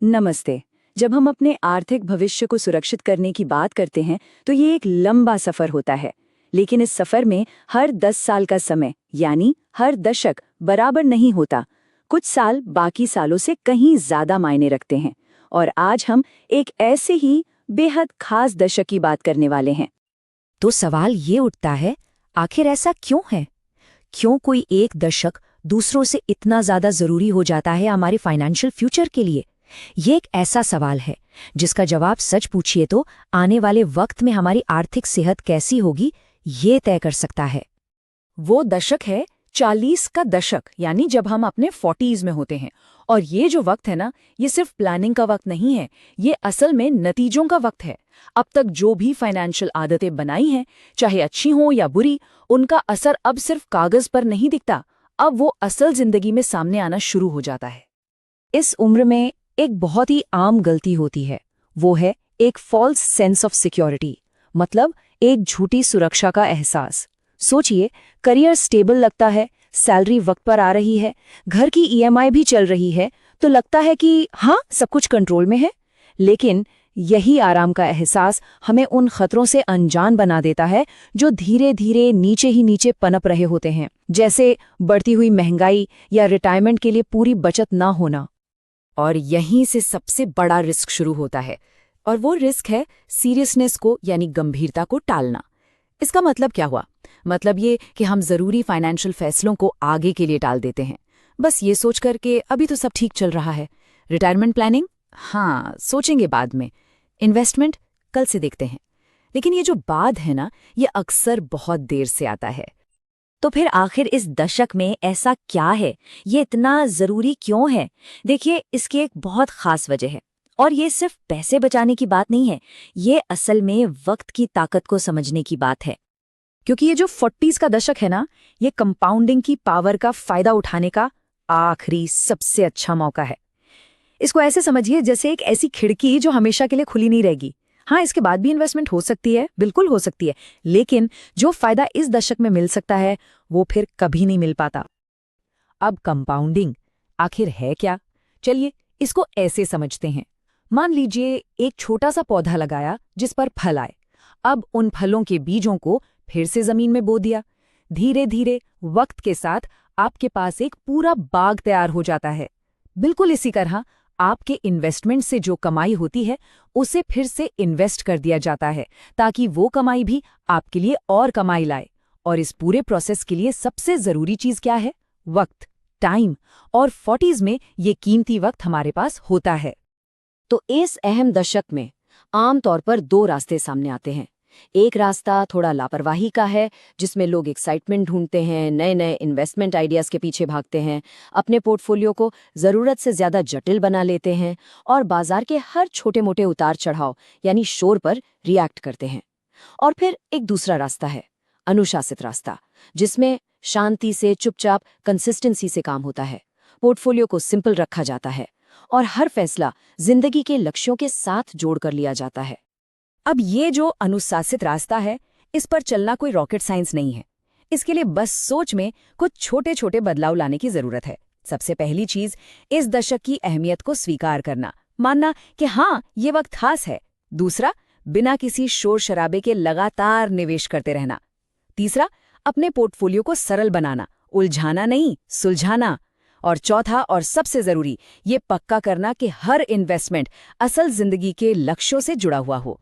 नमस्ते। जब हम अपने आर्थिक भविष्य को सुरक्षित करने की बात करते हैं तो ये एक लंबा सफर होता है। लेकिन इस सफर में हर 10 साल का समय यानी हर दशक बराबर नहीं होता। कुछ साल बाकी सालों से कहीं ज्यादा मायने रखते हैं। और आज हम एक ऐसे ही बेहद खास दशक की बात करने वाले हैं। तो सवाल ये उठता है, आखिर ऐसा क्यों है? क्यों कोई एक दशक दूसरों से इतना ज्यादा जरूरी हो जाता है हमारे फाइनेंशियल फ्यूचर के लिए? ये एक ऐसा सवाल है जिसका जवाब सच पूछिए तो आने वाले वक्त में हमारी आर्थिक सेहत कैसी होगी ये तय कर सकता है। वो दशक है 40 का दशक, यानी जब हम अपने 40s में होते हैं। और ये जो वक्त है ना, ये सिर्फ प्लानिंग का वक्त नहीं है, ये असल में नतीजों का वक्त है। अब तक जो भी फाइनेंशियल आदतें बनाई हैं, चाहे अच्छी हों या बुरी, उनका असर अब सिर्फ कागज पर नहीं दिखता, अब वो असल जिंदगी में सामने आना शुरू हो जाता है। इस उम्र में एक बहुत ही आम गलती होती है, वो है एक फॉल्स सेंस ऑफ सिक्योरिटी, मतलब एक झूठी सुरक्षा का एहसास। सोचिए, करियर स्टेबल लगता है, सैलरी वक्त पर आ रही है, घर की ईएमआई भी चल रही है, तो लगता है कि हाँ, सब कुछ कंट्रोल में है। लेकिन यही आराम का एहसास हमें उन खतरों से अनजान बना देता है जो धीरे धीरे नीचे ही नीचे पनप रहे होते हैं, जैसे बढ़ती हुई महंगाई या रिटायरमेंट के लिए पूरी बचत ना होना। और यहीं से सबसे बड़ा रिस्क शुरू होता है, और वो रिस्क है सीरियसनेस को, यानी गंभीरता को टालना। इसका मतलब क्या हुआ? मतलब ये कि हम जरूरी फाइनेंशियल फैसलों को आगे के लिए टाल देते हैं, बस ये सोच कर के अभी तो सब ठीक चल रहा है। रिटायरमेंट प्लानिंग, हाँ सोचेंगे बाद में। इन्वेस्टमेंट, कल से देखते हैं। लेकिन ये जो बाद है ना, ये अक्सर बहुत देर से आता है। तो फिर आखिर इस दशक में ऐसा क्या है, ये इतना जरूरी क्यों है? देखिए, इसकी एक बहुत खास वजह है। और ये सिर्फ पैसे बचाने की बात नहीं है, ये असल में वक्त की ताकत को समझने की बात है। क्योंकि ये जो 40s का दशक है ना, ये कंपाउंडिंग की पावर का फायदा उठाने का आखिरी सबसे अच्छा मौका है। इसको ऐसे समझिए जैसे एक ऐसी खिड़की जो हमेशा के लिए खुली नहीं रहेगी। हाँ, इसके बाद भी इन्वेस्टमेंट हो सकती है, बिल्कुल हो सकती है, लेकिन जो फायदा इस दशक में मिल सकता है वो फिर कभी नहीं मिल पाता। अब कंपाउंडिंग आखिर है क्या? चलिए इसको ऐसे समझते हैं। मान लीजिए एक छोटा सा पौधा लगाया जिस पर फल आए। अब उन फलों के बीजों को फिर से जमीन में बो दिया। धीरे धीरे वक्त के साथ आपके पास एक पूरा बाग तैयार हो जाता है। बिल्कुल इसी तरह आपके इन्वेस्टमेंट से जो कमाई होती है उसे फिर से इन्वेस्ट कर दिया जाता है, ताकि वो कमाई भी आपके लिए और कमाई लाए। और इस पूरे प्रोसेस के लिए सबसे जरूरी चीज क्या है? वक्त, टाइम। और 40s में ये कीमती वक्त हमारे पास होता है। तो इस अहम दशक में आमतौर पर दो रास्ते सामने आते हैं। एक रास्ता थोड़ा लापरवाही का है, जिसमें लोग एक्साइटमेंट ढूंढते हैं, नए नए इन्वेस्टमेंट आइडियाज के पीछे भागते हैं, अपने पोर्टफोलियो को जरूरत से ज्यादा जटिल बना लेते हैं और बाजार के हर छोटे मोटे उतार चढ़ाव यानी शोर पर रिएक्ट करते हैं। और फिर एक दूसरा रास्ता है, अनुशासित रास्ता, जिसमें शांति से चुपचाप कंसिस्टेंसी से काम होता है। पोर्टफोलियो को सिंपल रखा जाता है और हर फैसला जिंदगी के लक्ष्यों के साथ जोड़कर लिया जाता है। अब ये जो अनुशासित रास्ता है, इस पर चलना कोई रॉकेट साइंस नहीं है। इसके लिए बस सोच में कुछ छोटे छोटे बदलाव लाने की जरूरत है। सबसे पहली चीज, इस दशक की अहमियत को स्वीकार करना, मानना कि हाँ, ये वक्त खास है। दूसरा, बिना किसी शोर शराबे के लगातार निवेश करते रहना। तीसरा, अपने पोर्टफोलियो को सरल बनाना, उलझाना नहीं, सुलझाना। और चौथा और सबसे जरूरी, ये पक्का करना कि हर इन्वेस्टमेंट असल जिंदगी के लक्ष्यों से जुड़ा हुआ हो।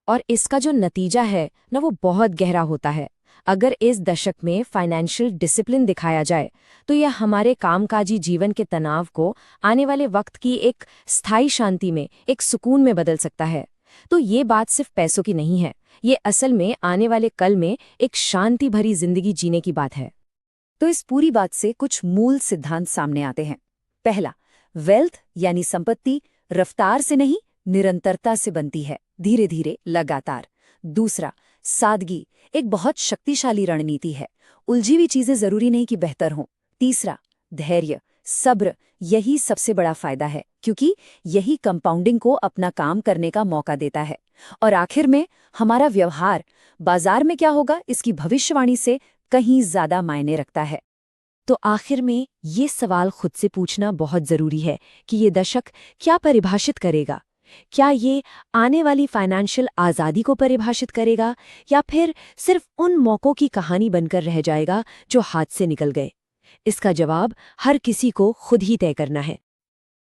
और इसका जो नतीजा है ना, वो बहुत गहरा होता है। अगर इस दशक में फाइनेंशियल डिसिप्लिन दिखाया जाए तो यह हमारे कामकाजी जीवन के तनाव को आने वाले वक्त की एक स्थायी शांति में, एक सुकून में बदल सकता है। तो ये बात सिर्फ पैसों की नहीं है, ये असल में आने वाले कल में एक शांति भरी जिंदगी जीने की बात है। तो इस पूरी बात से कुछ मूल सिद्धांत सामने आते हैं। पहला, वेल्थ यानी संपत्ति रफ्तार से नहीं, निरंतरता से बनती है, धीरे धीरे, लगातार। दूसरा, सादगी एक बहुत शक्तिशाली रणनीति है, उलझी हुई चीजें जरूरी नहीं कि बेहतर हों। तीसरा, धैर्य, सब्र, यही सबसे बड़ा फायदा है, क्योंकि यही कंपाउंडिंग को अपना काम करने का मौका देता है। और आखिर में हमारा व्यवहार बाजार में क्या होगा, इसकी भविष्यवाणी से कहीं ज्यादा मायने रखता है। तो आखिर में ये सवाल खुद से पूछना बहुत जरूरी है कि ये दशक क्या परिभाषित करेगा। क्या ये आने वाली फाइनेंशियल आज़ादी को परिभाषित करेगा या फिर सिर्फ उन मौक़ों की कहानी बनकर रह जाएगा जो हाथ से निकल गए? इसका जवाब हर किसी को खुद ही तय करना है।